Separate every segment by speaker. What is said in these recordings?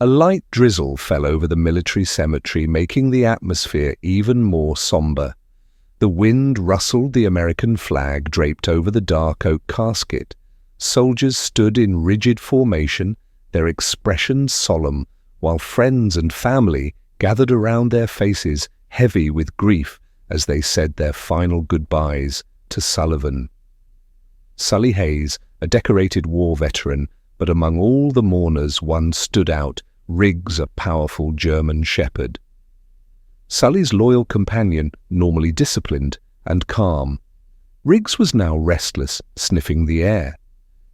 Speaker 1: A light drizzle fell over the military cemetery, making the atmosphere even more somber. The wind rustled the American flag draped over the dark oak casket. Soldiers stood in rigid formation, their expressions solemn, while friends and family gathered around their faces, heavy with grief, as they said their final goodbyes to Sullivan. Sully Hayes, a decorated war veteran, but among all the mourners one stood out, Riggs, a powerful German shepherd. Sully's loyal companion, normally disciplined and calm. Riggs was now restless, sniffing the air.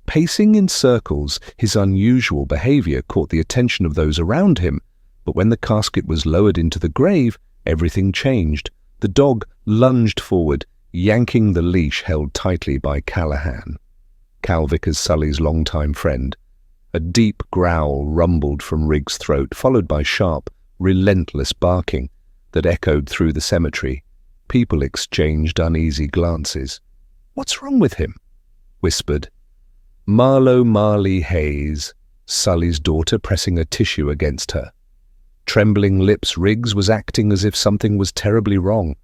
Speaker 1: Pacing in circles, his unusual behavior caught the attention of those around him, but when the casket was lowered into the grave, everything changed. The dog lunged forward, yanking the leash held tightly by Callahan, Cal Vickers, Sully's longtime friend. A deep growl rumbled from Riggs' throat, followed by sharp, relentless barking that echoed through the cemetery. People exchanged uneasy glances. "What's wrong with him?" whispered Marlowe Marley Hayes, Sully's daughter, pressing a tissue against her. Trembling lips, Riggs was acting as if something was terribly wrong.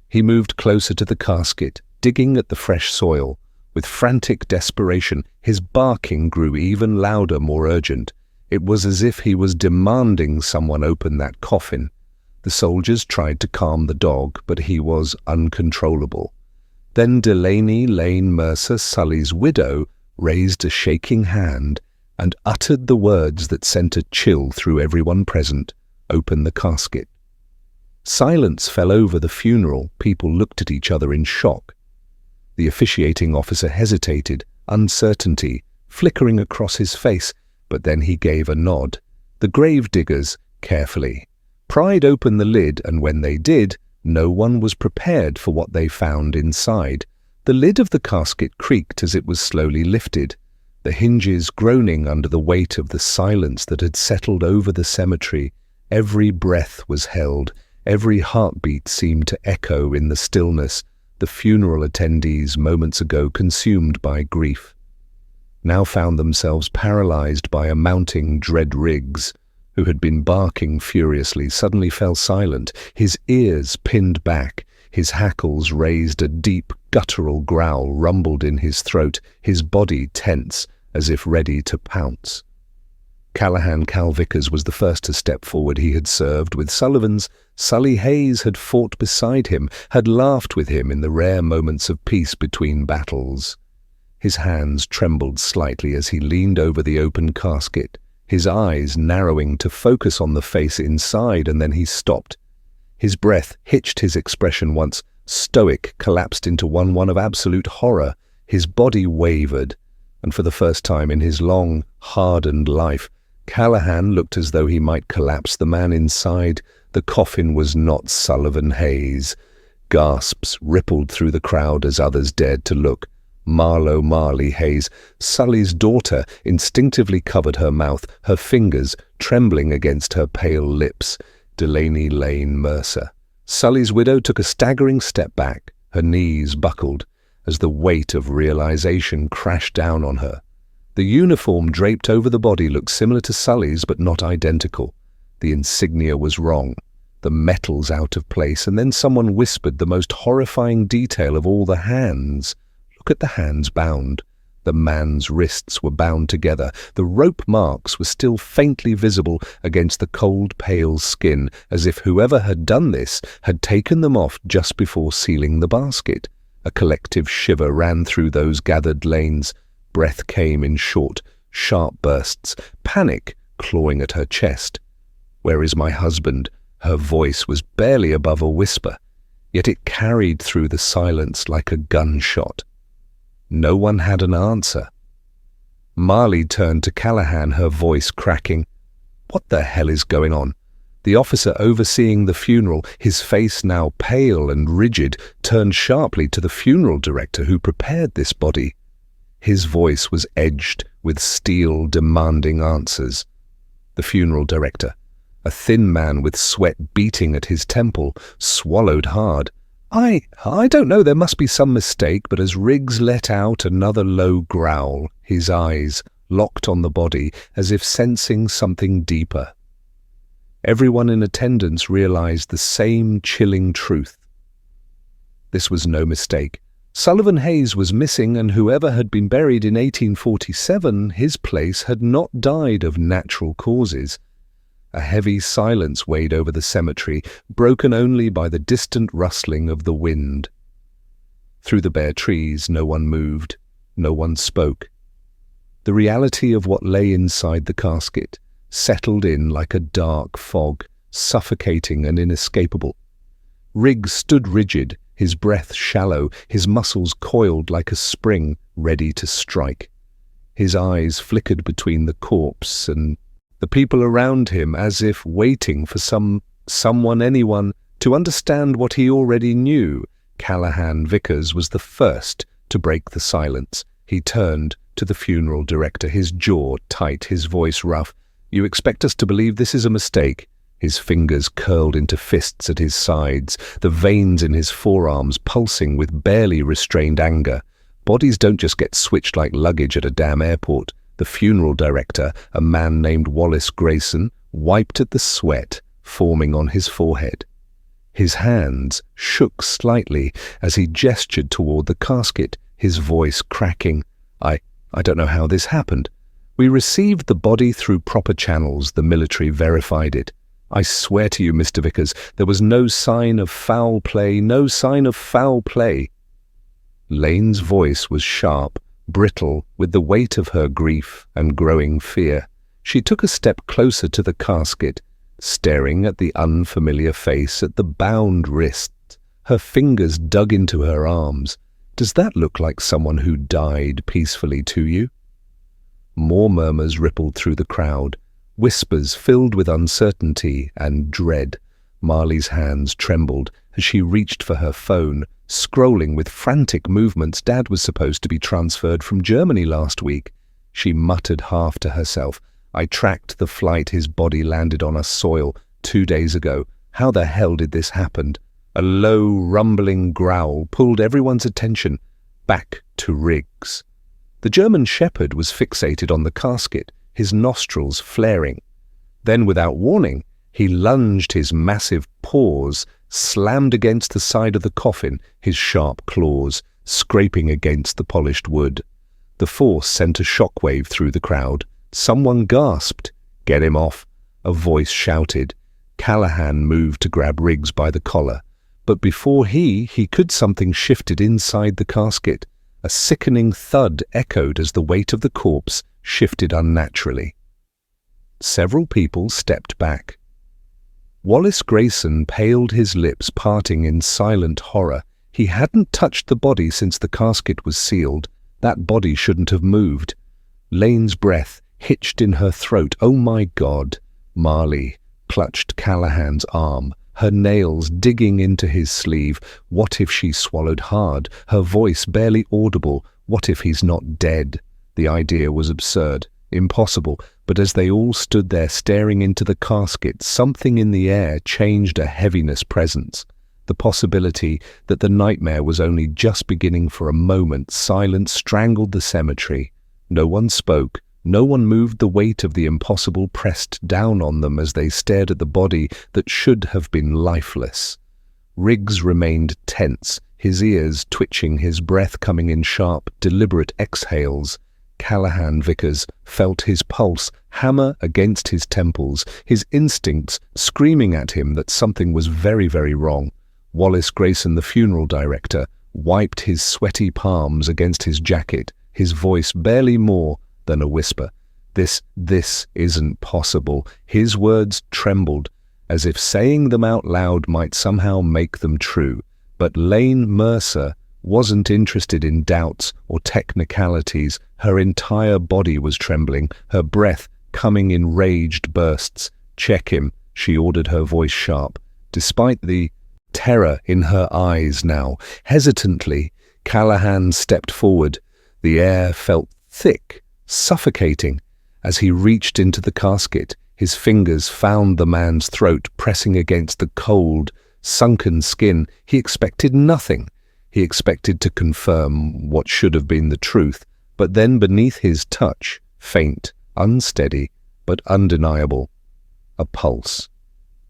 Speaker 1: He moved closer to the casket, digging at the fresh soil. With frantic desperation, his barking grew even louder, more urgent. It was as if he was demanding someone open that coffin. The soldiers tried to calm the dog, but he was uncontrollable. Then Delaney Lane Mercer, Sully's widow, raised a shaking hand and uttered the words that sent a chill through everyone present: "Open the casket." Silence fell over the funeral. People looked at each other in shock. The officiating officer hesitated, uncertainty flickering across his face, but then he gave a nod. The grave diggers, carefully, pried open the lid, and when they did, no one was prepared for what they found inside. The lid of the casket creaked as it was slowly lifted, the hinges groaning under the weight of the silence that had settled over the cemetery. Every breath was held, every heartbeat seemed to echo in the stillness. The funeral attendees, moments ago consumed by grief, now found themselves paralyzed by a mounting dread. Riggs, who had been barking furiously, suddenly fell silent, his ears pinned back, his hackles raised. A deep, guttural growl rumbled in his throat, his body tense, as if ready to pounce. Callahan, Cal Vickers, was the first to step forward. He had served with Sullivan's. Sully Hayes had fought beside him, had laughed with him in the rare moments of peace between battles. His hands trembled slightly as he leaned over the open casket, his eyes narrowing to focus on the face inside, and then he stopped. His breath hitched, his expression, once stoic, collapsed into one of absolute horror. His body wavered, and for the first time in his long, hardened life, Callahan looked as though he might collapse. The man inside the coffin was not Sullivan Hayes. Gasps rippled through the crowd as others dared to look. Marlowe Marley Hayes, Sully's daughter, instinctively covered her mouth, her fingers trembling against her pale lips. Delaney Lane Mercer, Sully's widow, took a staggering step back. Her knees buckled as the weight of realization crashed down on her. The uniform draped over the body looked similar to Sully's, but not identical. The insignia was wrong, the metals out of place, and then someone whispered the most horrifying detail of all: the hands. Look at the hands bound. The man's wrists were bound together. The rope marks were still faintly visible against the cold, pale skin, as if whoever had done this had taken them off just before sealing the basket. A collective shiver ran through those gathered lanes. Breath came in short, sharp bursts, panic clawing at her chest. "Where is my husband?" Her voice was barely above a whisper, yet it carried through the silence like a gunshot. No one had an answer. Marley turned to Callahan, her voice cracking. "What the hell is going on?" The officer overseeing the funeral, his face now pale and rigid, turned sharply to the funeral director who prepared this body. His voice was edged with steel, demanding answers. The funeral director, a thin man with sweat beating at his temple, swallowed hard. I don't know, there must be some mistake," but as Riggs let out another low growl, his eyes locked on the body, as if sensing something deeper. Everyone in attendance realized the same chilling truth. This was no mistake. Sullivan Hayes was missing, and whoever had been buried in 1847, his place had not died of natural causes. A heavy silence weighed over the cemetery, broken only by the distant rustling of the wind. Through the bare trees, no one moved, no one spoke. The reality of what lay inside the casket settled in like a dark fog, suffocating and inescapable. Riggs stood rigid, his breath shallow, his muscles coiled like a spring ready to strike. His eyes flickered between the corpse and the people around him, as if waiting for anyone, to understand what he already knew. Callahan Vickers was the first to break the silence. He turned to the funeral director, his jaw tight, his voice rough. "You expect us to believe this is a mistake?" His fingers curled into fists at his sides, the veins in his forearms pulsing with barely restrained anger. Bodies don't just get switched like luggage at a damn airport. The funeral director, a man named Wallace Grayson, wiped at the sweat forming on his forehead. His hands shook slightly as he gestured toward the casket, his voice cracking. I don't know how this happened. We received the body through proper channels. The military verified it. I swear to you, Mr. Vickers, there was no sign of foul play, no sign of foul play. Lane's voice was sharp, brittle, with the weight of her grief and growing fear. She took a step closer to the casket, staring at the unfamiliar face, at the bound wrist. Her fingers dug into her arms. "Does that look like someone who died peacefully to you?" More murmurs rippled through the crowd, whispers filled with uncertainty and dread. Marley's hands trembled as she reached for her phone, scrolling with frantic movements. Dad was supposed to be transferred from Germany last week. She muttered half to herself. "I tracked the flight his body landed on us soil 2 days ago. How the hell did this happen?" A low, rumbling growl pulled everyone's attention back to Riggs. The German shepherd was fixated on the casket, his nostrils flaring. Then, without warning, he lunged his massive paws, slammed against the side of the coffin, his sharp claws scraping against the polished wood. The force sent a shockwave through the crowd. Someone gasped. "Get him off," a voice shouted. Callahan moved to grab Riggs by the collar. But before he could, something shifted inside the casket. A sickening thud echoed as the weight of the corpse shifted unnaturally. Several people stepped back. Wallace Grayson paled, his lips parting in silent horror. He hadn't touched the body since the casket was sealed. That body shouldn't have moved. Lane's breath hitched in her throat. "Oh my God!" Marley clutched Callahan's arm, her nails digging into his sleeve. What if she swallowed hard, her voice barely audible? What if he's not dead? The idea was absurd, impossible, but as they all stood there staring into the casket, something in the air changed, a heaviness presence. The possibility that the nightmare was only just beginning for a moment. Silence strangled the cemetery. No one spoke. No one moved. The weight of the impossible pressed down on them as they stared at the body that should have been lifeless. Riggs remained tense, his ears twitching, his breath coming in sharp, deliberate exhales. Callahan Vickers felt his pulse hammer against his temples, his instincts screaming at him that something was very, very wrong. Wallace Grayson, the funeral director, wiped his sweaty palms against his jacket, his voice barely more than a whisper. This isn't possible." His words trembled, as if saying them out loud might somehow make them true. But Lane Mercer wasn't interested in doubts or technicalities. Her entire body was trembling, her breath coming in raged bursts. "Check him," she ordered, her voice sharp. Despite the terror in her eyes now, hesitantly, Callahan stepped forward. The air felt thick, suffocating. As he reached into the casket, his fingers found the man's throat, pressing against the cold, sunken skin. He expected nothing. He expected to confirm what should have been the truth. But then beneath his touch, faint, unsteady, but undeniable. A pulse.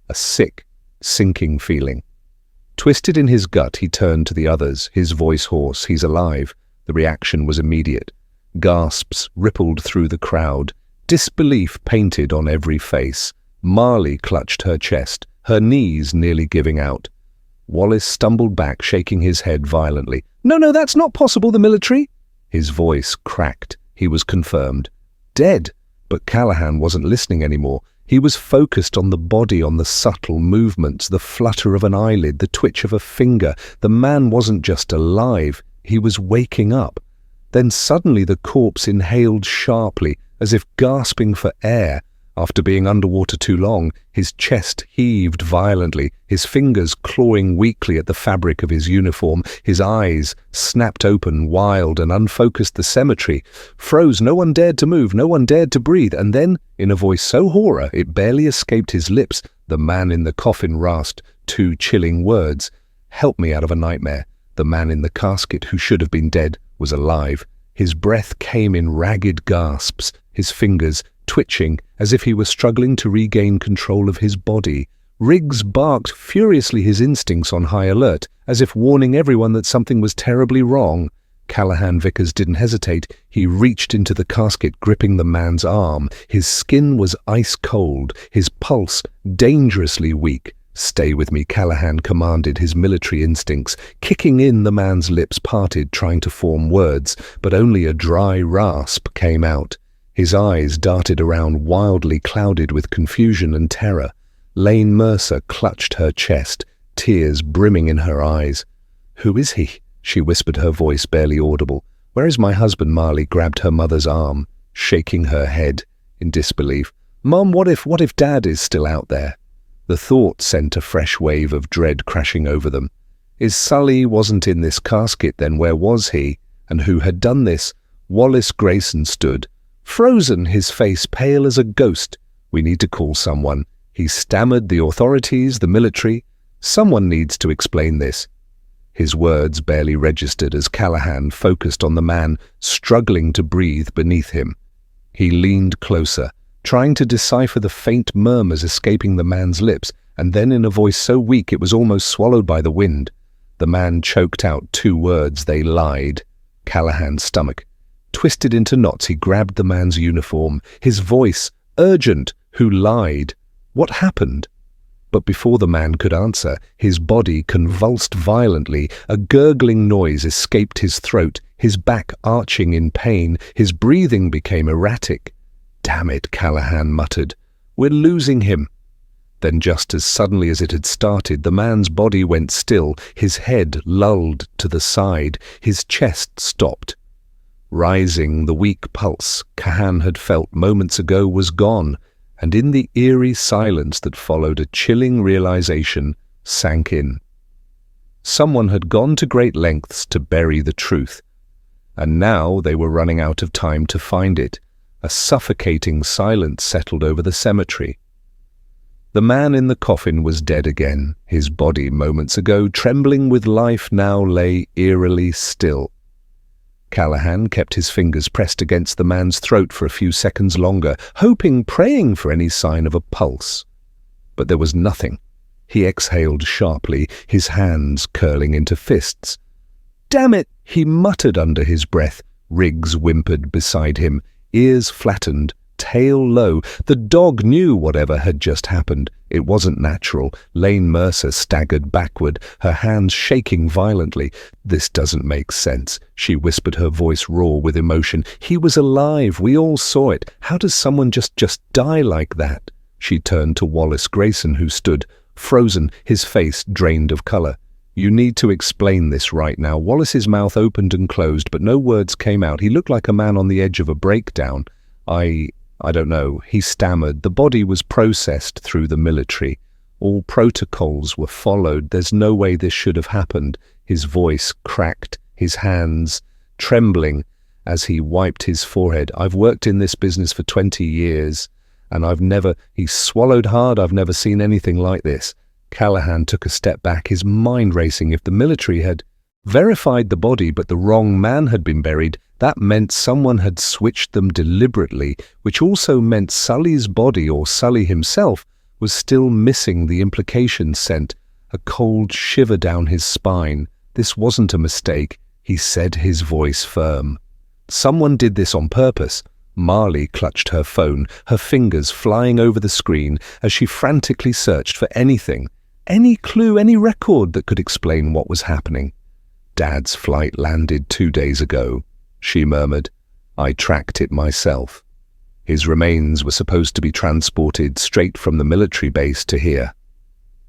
Speaker 1: A sick, sinking feeling. Twisted in his gut, he turned to the others, his voice hoarse. "He's alive." The reaction was immediate. Gasps rippled through the crowd, disbelief painted on every face. Marley clutched her chest, her knees nearly giving out. Wallace stumbled back, shaking his head violently. No, that's not possible, the military." His voice cracked. He was confirmed. Dead. But Callahan wasn't listening anymore. He was focused on the body, on the subtle movements, the flutter of an eyelid, the twitch of a finger. The man wasn't just alive, he was waking up. Then suddenly the corpse inhaled sharply, as if gasping for air. After being underwater too long, his chest heaved violently, his fingers clawing weakly at the fabric of his uniform. His eyes snapped open, wild and unfocused. The cemetery froze. No one dared to move, no one dared to breathe. And then, in a voice so hoarse it barely escaped his lips, the man in the coffin rasped two chilling words. "Help me out of a nightmare." The man in the casket, who should have been dead, was alive. His breath came in ragged gasps, his fingers twitching as if he were struggling to regain control of his body. Riggs barked furiously, his instincts on high alert, as if warning everyone that something was terribly wrong. Callahan Vickers didn't hesitate. He reached into the casket, gripping the man's arm. His skin was ice cold, his pulse dangerously weak. "Stay with me," Callahan commanded, his military instincts kicking in. The man's lips parted, trying to form words, but only a dry rasp came out. His eyes darted around, wildly clouded with confusion and terror. Lane Mercer clutched her chest, tears brimming in her eyes. "Who is he?" she whispered, her voice barely audible. "Where is my husband?" Marley grabbed her mother's arm, shaking her head in disbelief. "Mom, what if Dad is still out there?" The thought sent a fresh wave of dread crashing over them. If Sully wasn't in this casket, then where was he? And who had done this? Wallace Grayson stood, frozen, his face pale as a ghost. "We need to call someone," he stammered. "The authorities, the military. Someone needs to explain this." His words barely registered as Callahan focused on the man struggling to breathe beneath him. He leaned closer, trying to decipher the faint murmurs escaping the man's lips, and then in a voice so weak it was almost swallowed by the wind, the man choked out two words. "They lied." Callahan's stomach twisted into knots. He grabbed the man's uniform, his voice urgent. "Who lied? What happened?" But before the man could answer, his body convulsed violently. A gurgling noise escaped his throat, his back arching in pain. His breathing became erratic. "Damn it," Callahan muttered. "We're losing him." Then just as suddenly as it had started, the man's body went still, his head lulled to the side, his chest stopped. Rising, the weak pulse Callahan had felt moments ago was gone, and in the eerie silence that followed, a chilling realization sank in. Someone had gone to great lengths to bury the truth, and now they were running out of time to find it. A suffocating silence settled over the cemetery. The man in the coffin was dead again. His body, moments ago trembling with life, now lay eerily still. Callahan kept his fingers pressed against the man's throat for a few seconds longer, hoping, praying for any sign of a pulse. But there was nothing. He exhaled sharply, his hands curling into fists. "Damn it!" he muttered under his breath. Riggs whimpered beside him, ears flattened, tail low. The dog knew whatever had just happened. It wasn't natural. Lane Mercer staggered backward, her hands shaking violently. "This doesn't make sense," she whispered, her voice raw with emotion. "He was alive. We all saw it. How does someone just die like that?" She turned to Wallace Grayson, who stood, frozen, his face drained of color. "You need to explain this right now." Wallace's mouth opened and closed, but no words came out. He looked like a man on the edge of a breakdown. I don't know," he stammered. "The body was processed through the military. All protocols were followed. There's no way this should have happened." His voice cracked, his hands trembling as he wiped his forehead. "I've worked in this business for 20 years, and he swallowed hard. "I've never seen anything like this." Callahan took a step back, his mind racing. If the military had verified the body but the wrong man had been buried, That meant someone had switched them deliberately, which also meant Sully's body, or Sully himself, was still missing. The implication sent a cold shiver down his spine. This wasn't a mistake, he said, his voice firm. Someone did this on purpose. Marley clutched her phone, her fingers flying over the screen as she frantically searched for anything, any clue, any record that could explain what was happening. Dad's flight landed 2 days ago, she murmured. I tracked it myself. His remains were supposed to be transported straight from the military base to here.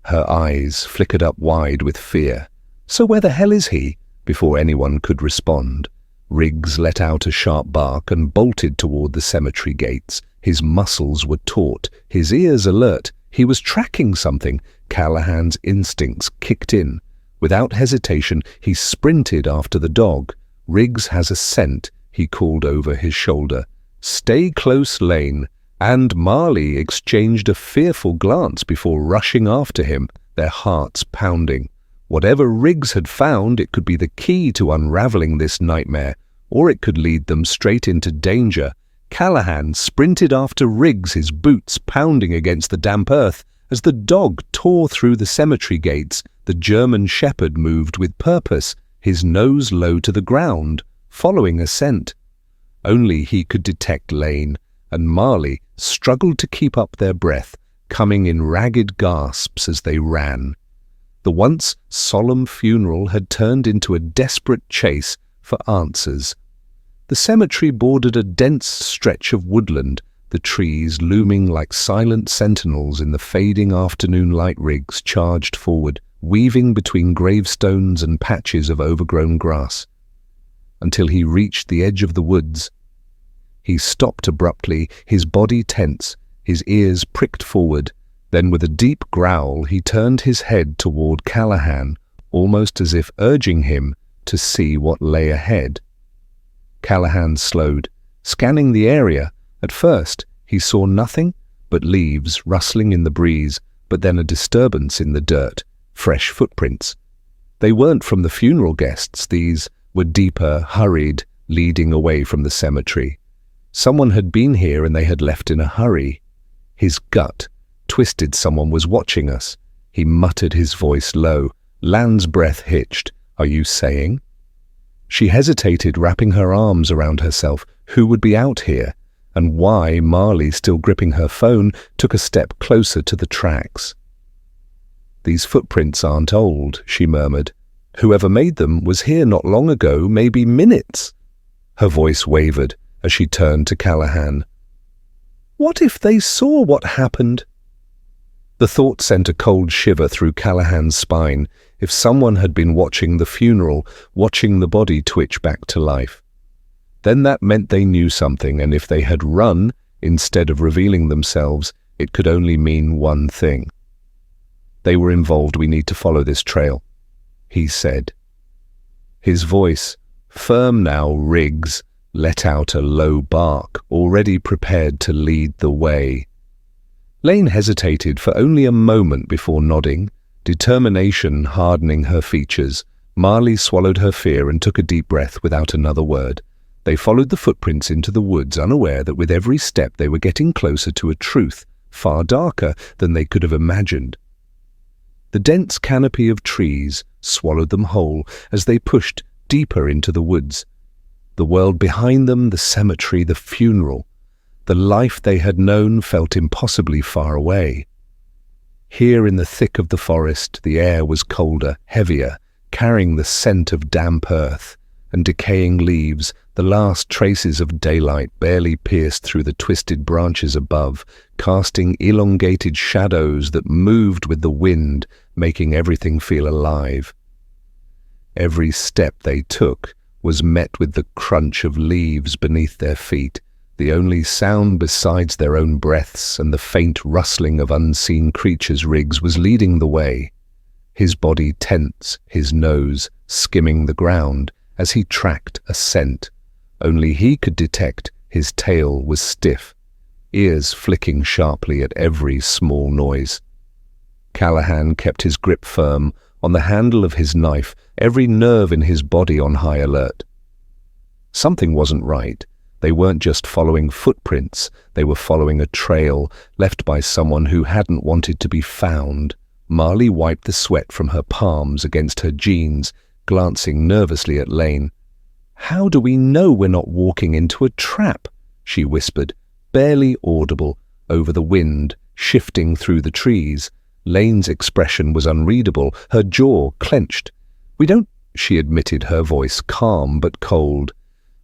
Speaker 1: Her eyes flickered up wide with fear. So where the hell is he? Before anyone could respond, Riggs let out a sharp bark and bolted toward the cemetery gates. His muscles were taut, his ears alert. He was tracking something. Callahan's instincts kicked in. Without hesitation, he sprinted after the dog. Riggs has a scent, he called over his shoulder. Stay close, Lane. And Marley exchanged a fearful glance before rushing after him, their hearts pounding. Whatever Riggs had found, it could be the key to unraveling this nightmare, or it could lead them straight into danger. Callahan sprinted after Riggs, his boots pounding against the damp earth. As the dog tore through the cemetery gates, the German shepherd moved with purpose, his nose low to the ground, following a scent. Only he could detect Lane, and Marley struggled to keep up their breath, coming in ragged gasps as they ran. The once solemn funeral had turned into a desperate chase for answers. The cemetery bordered a dense stretch of woodland, the trees looming like silent sentinels in the fading afternoon light. Riggs charged forward, weaving between gravestones and patches of overgrown grass, until he reached the edge of the woods. He stopped abruptly, his body tense, his ears pricked forward. Then with a deep growl he turned his head toward Callahan, almost as if urging him to see what lay ahead. Callahan slowed, scanning the area. At first he saw nothing but leaves rustling in the breeze, but then a disturbance in the dirt, fresh footprints. They weren't from the funeral guests, these were deeper, hurried, leading away from the cemetery. Someone had been here and they had left in a hurry. His gut twisted. Someone was watching us. He muttered, his voice low. Lan's breath hitched. Are you saying? She hesitated, wrapping her arms around herself. Who would be out here? And why? Marley, still gripping her phone, took a step closer to the tracks. These footprints aren't old, she murmured. Whoever made them was here not long ago, maybe minutes. Her voice wavered as she turned to Callahan. What if they saw what happened? The thought sent a cold shiver through Callahan's spine. If someone had been watching the funeral, watching the body twitch back to life, then that meant they knew something, and if they had run instead of revealing themselves, it could only mean one thing. They were involved. We need to follow this trail, he said. His voice, firm now. Riggs let out a low bark, already prepared to lead the way. Lane hesitated for only a moment before nodding, determination hardening her features. Marley swallowed her fear and took a deep breath without another word. They followed the footprints into the woods, unaware that with every step they were getting closer to a truth, far darker than they could have imagined. The dense canopy of trees swallowed them whole as they pushed deeper into the woods. The world behind them, the cemetery, the funeral, the life they had known felt impossibly far away. Here in the thick of the forest, the air was colder, heavier, carrying the scent of damp earth and decaying leaves. The last traces of daylight barely pierced through the twisted branches above, casting elongated shadows that moved with the wind, making everything feel alive. Every step they took was met with the crunch of leaves beneath their feet, the only sound besides their own breaths and the faint rustling of unseen creatures. Riggs was leading the way, his body tense, his nose skimming the ground as he tracked a scent. Only he could detect. His tail was stiff, ears flicking sharply at every small noise. Callahan kept his grip firm on the handle of his knife, every nerve in his body on high alert. Something wasn't right. They weren't just following footprints, they were following a trail left by someone who hadn't wanted to be found. Marley wiped the sweat from her palms against her jeans, glancing nervously at Lane. "How do we know we're not walking into a trap?" she whispered, barely audible, over the wind, shifting through the trees. Lane's expression was unreadable, her jaw clenched. "We don't," she admitted, her voice calm but cold.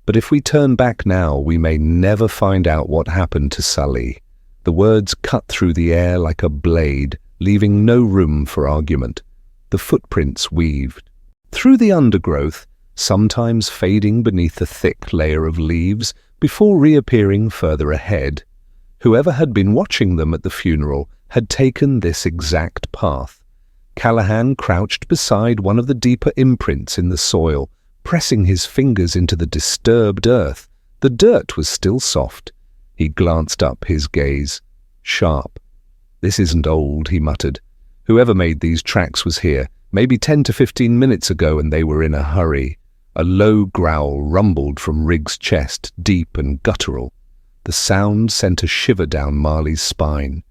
Speaker 1: "But if we turn back now, we may never find out what happened to Sully." The words cut through the air like a blade, leaving no room for argument. The footprints weaved through the undergrowth, sometimes fading beneath a thick layer of leaves before reappearing further ahead. Whoever had been watching them at the funeral had taken this exact path. Callahan crouched beside one of the deeper imprints in the soil, pressing his fingers into the disturbed earth. The dirt was still soft. He glanced up, his gaze sharp. "This isn't old," he muttered. "Whoever made these tracks was here, maybe 10 to 15 minutes ago, and they were in a hurry." A low growl rumbled from Riggs' chest, deep and guttural. The sound sent a shiver down Marley's spine.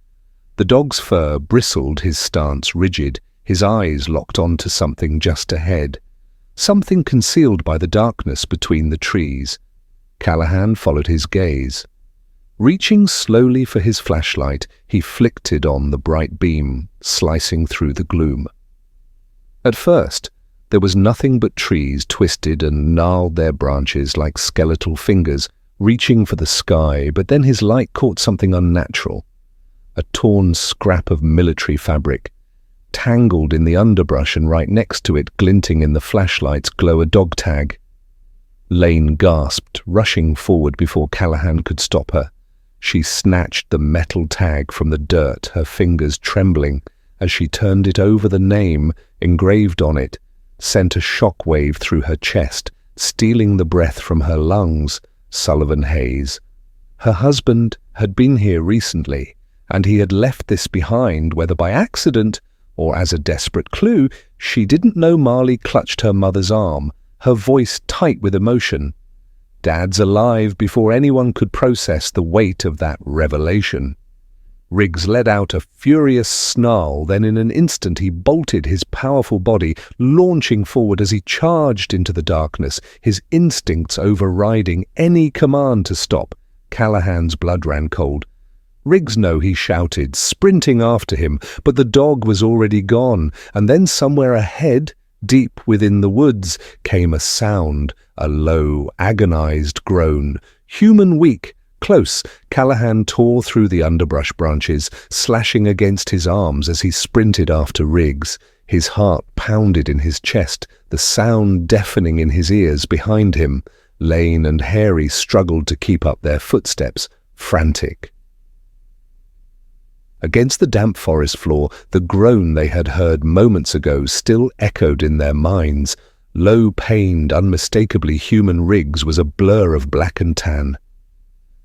Speaker 1: The dog's fur bristled, his stance rigid, his eyes locked onto something just ahead. Something concealed by the darkness between the trees. Callahan followed his gaze. Reaching slowly for his flashlight, he flicked it on the bright beam, slicing through the gloom. At first, there was nothing but trees twisted and gnarled their branches like skeletal fingers, reaching for the sky, but then his light caught something unnatural. A torn scrap of military fabric. Tangled in the underbrush and right next to it, glinting in the flashlight's glow, a dog tag. Lane gasped, rushing forward before Callahan could stop her. She snatched the metal tag from the dirt, her fingers trembling as she turned it over. The name engraved on it sent a shockwave through her chest, stealing the breath from her lungs. Sullivan Hayes. Her husband had been here recently, and he had left this behind, whether by accident or as a desperate clue. She didn't know. Marley clutched her mother's arm, her voice tight with emotion. "Dad's alive," before anyone could process the weight of that revelation. Riggs let out a furious snarl, then in an instant he bolted, his powerful body launching forward as he charged into the darkness, his instincts overriding any command to stop. Callahan's blood ran cold. "Riggs, no," he shouted, sprinting after him, but the dog was already gone, and then somewhere ahead, deep within the woods, came a sound, a low, agonized groan. Human weak, close. Callahan tore through the underbrush branches, slashing against his arms as he sprinted after Riggs. His heart pounded in his chest, the sound deafening in his ears behind him. Lane and Harry struggled to keep up their footsteps, frantic. Against the damp forest floor, the groan they had heard moments ago still echoed in their minds. Low-pained, unmistakably human Riggs was a blur of black and tan.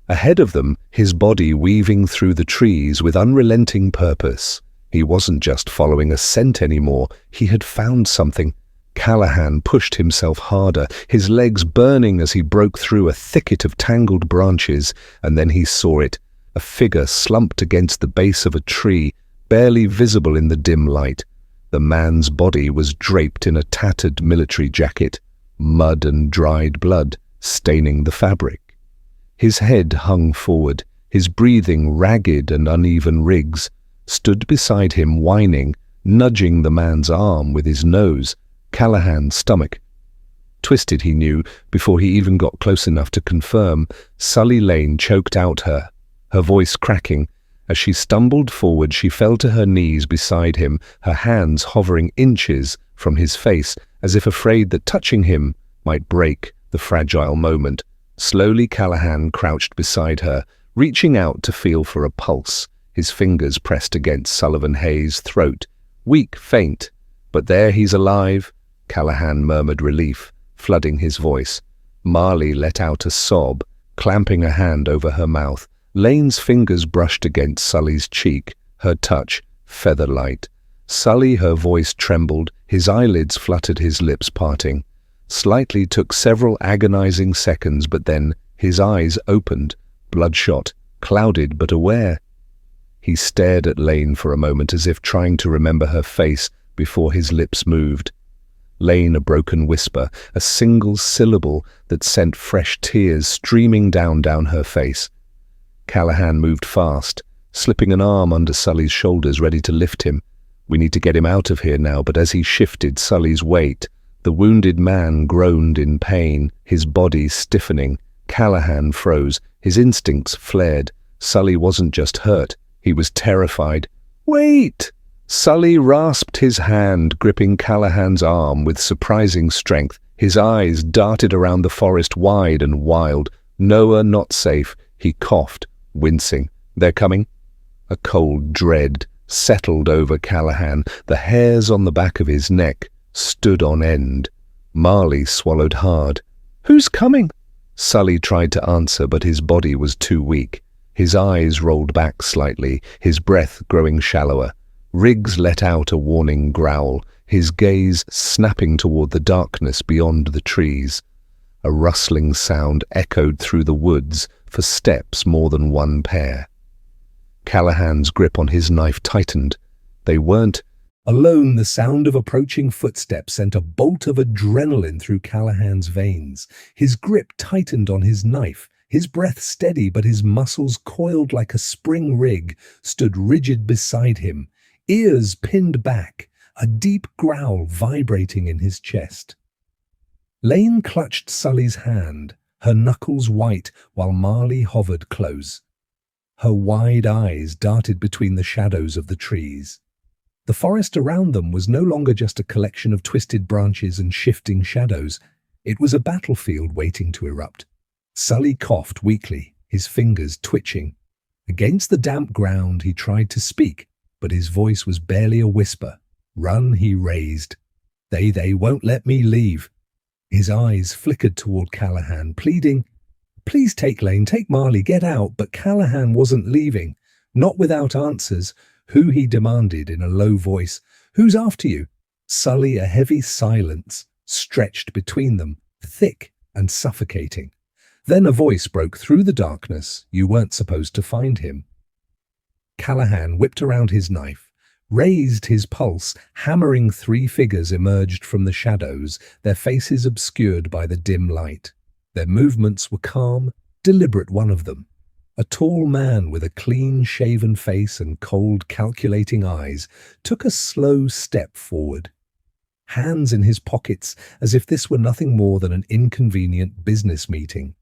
Speaker 1: Ahead of them, his body weaving through the trees with unrelenting purpose. He wasn't just following a scent anymore, he had found something. Callahan pushed himself harder, his legs burning as he broke through a thicket of tangled branches, and then he saw it. A figure slumped against the base of a tree, barely visible in the dim light. The man's body was draped in a tattered military jacket, mud and dried blood staining the fabric. His head hung forward, his breathing ragged and uneven. Riggs stood beside him, whining, nudging the man's arm with his nose. Callahan's stomach twisted, he knew, before he even got close enough to confirm. Sully Lane choked out her voice cracking. As she stumbled forward, she fell to her knees beside him, her hands hovering inches from his face, as if afraid that touching him might break the fragile moment. Slowly Callahan crouched beside her, reaching out to feel for a pulse, his fingers pressed against Sullivan Hayes' throat. Weak, faint, but there, he's alive, Callahan murmured, relief flooding his voice. Marley let out a sob, clamping a hand over her mouth. Lane's fingers brushed against Sully's cheek, her touch feather-light. Sully, her voice trembled, his eyelids fluttered, his lips parting. Slightly took several agonizing seconds, but then his eyes opened, bloodshot, clouded but aware. He stared at Lane for a moment as if trying to remember her face before his lips moved. Lane, a broken whisper, a single syllable that sent fresh tears streaming down her face. Callahan moved fast, slipping an arm under Sully's shoulders, ready to lift him. We need to get him out of here now, but as he shifted Sully's weight, the wounded man groaned in pain, his body stiffening. Callahan froze, his instincts flared. Sully wasn't just hurt, he was terrified. "Wait!" Sully rasped his hand, gripping Callahan's arm with surprising strength. His eyes darted around the forest, wide and wild. Noah not safe. He coughed, wincing. "They're coming?" A cold dread settled over Callahan. The hairs on the back of his neck stood on end. Marley swallowed hard. "Who's coming?" Sully tried to answer, but his body was too weak. His eyes rolled back slightly, his breath growing shallower. Riggs let out a warning growl, his gaze snapping toward the darkness beyond the trees. A rustling sound echoed through the woods for steps more than one pair. Callahan's grip on his knife tightened. They weren't alone. The sound of approaching footsteps sent a bolt of adrenaline through Callahan's veins. His grip tightened on his knife, his breath steady, but his muscles, coiled like a spring rig, stood rigid beside him, ears pinned back, a deep growl vibrating in his chest. Lane clutched Sully's hand, her knuckles white, while Marley hovered close. Her wide eyes darted between the shadows of the trees. The forest around them was no longer just a collection of twisted branches and shifting shadows. It was a battlefield waiting to erupt. Sully coughed weakly, his fingers twitching. Against the damp ground he tried to speak, but his voice was barely a whisper. "Run," he raised. They won't let me leave." His eyes flickered toward Callahan, pleading, "Please take Lane, take Marley, get out." But Callahan wasn't leaving, not without answers. "Who?" he demanded in a low voice. "Who's after you?" Sully, a heavy silence stretched between them, thick and suffocating. Then a voice broke through the darkness. "You weren't supposed to find him." Callahan whipped around his knife, raised his pulse. Hammering, three figures emerged from the shadows, their faces obscured by the dim light. Their movements were calm, deliberate. One of them, a tall man with a clean-shaven face and cold, calculating eyes, took a slow step forward, hands in his pockets as if this were nothing more than an inconvenient business meeting.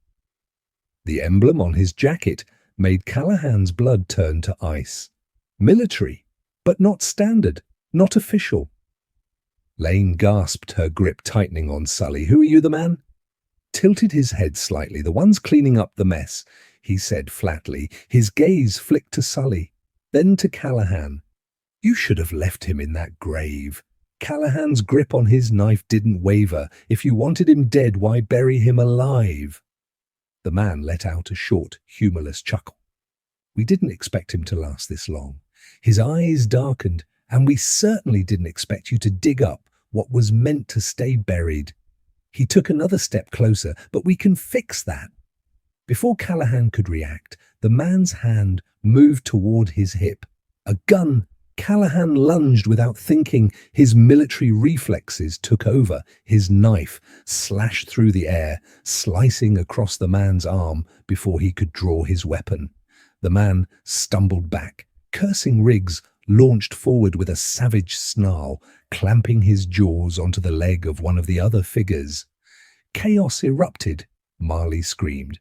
Speaker 1: The emblem on his jacket made Callahan's blood turn to ice. Military, but not standard, not official. Lane gasped, her grip tightening on Sully. "Who are you?" The man tilted his head slightly. "The ones cleaning up the mess," he said flatly. His gaze flicked to Sully, then to Callahan. "You should have left him in that grave." Callahan's grip on his knife didn't waver. "If you wanted him dead, why bury him alive?" The man let out a short, humorless chuckle. "We didn't expect him to last this long." His eyes darkened. "And we certainly didn't expect you to dig up what was meant to stay buried." He took another step closer. "But we can fix that." Before Callahan could react, the man's hand moved toward his hip. A gun. Callahan lunged without thinking. His military reflexes took over. His knife slashed through the air, slicing across the man's arm before he could draw his weapon. The man stumbled back, cursing. Riggs launched forward with a savage snarl, clamping his jaws onto the leg of one of the other figures. Chaos erupted. Marley screamed.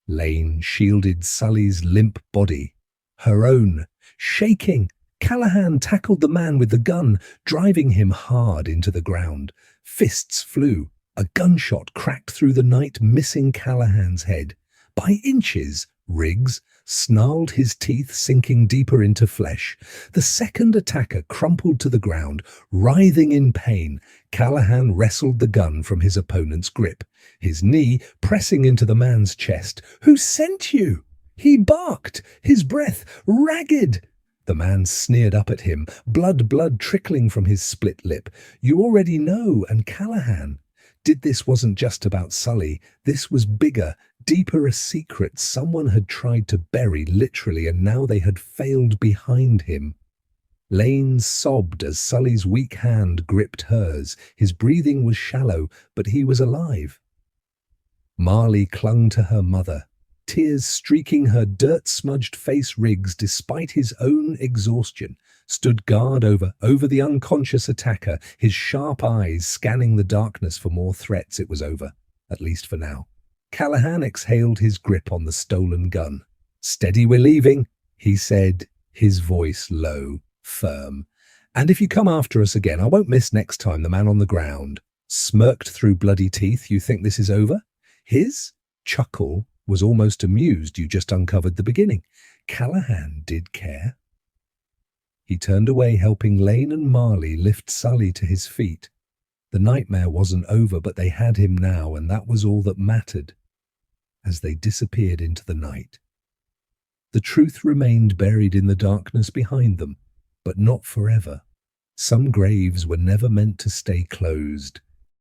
Speaker 1: Lane shielded Sully's limp body, her own shaking. Callahan tackled the man with the gun, driving him hard into the ground. Fists flew. A gunshot cracked through the night, missing Callahan's head. By inches, Riggs snarled, his teeth sinking deeper into flesh. The second attacker crumpled to the ground, writhing in pain. Callahan wrestled the gun from his opponent's grip, his knee pressing into the man's chest. "Who sent you?" he barked, his breath ragged. The man sneered up at him, blood trickling from his split lip. "You already know." And Callahan Did this wasn't just about Sully. This was bigger, deeper, a secret someone had tried to bury literally, and now they had failed behind him. Lane sobbed as Sully's weak hand gripped hers. His breathing was shallow, but he was alive. Marley clung to her mother, tears streaking her dirt-smudged face. Riggs, despite his own exhaustion, stood guard over the unconscious attacker, his sharp eyes scanning the darkness for more threats. It was over, at least for now. Callahan exhaled his grip on the stolen gun. "Steady, we're leaving," he said, his voice low, firm. "And if you come after us again, I won't miss next time." The man on the ground smirked through bloody teeth. "You think this is over?" His chuckle was almost amused. "You just uncovered the beginning." Callahan did care. He turned away, helping Lane and Marley lift Sully to his feet. The nightmare wasn't over, but they had him now, and that was all that mattered. As they disappeared into the night, the truth remained buried in the darkness behind them, but not forever. Some graves were never meant to stay closed.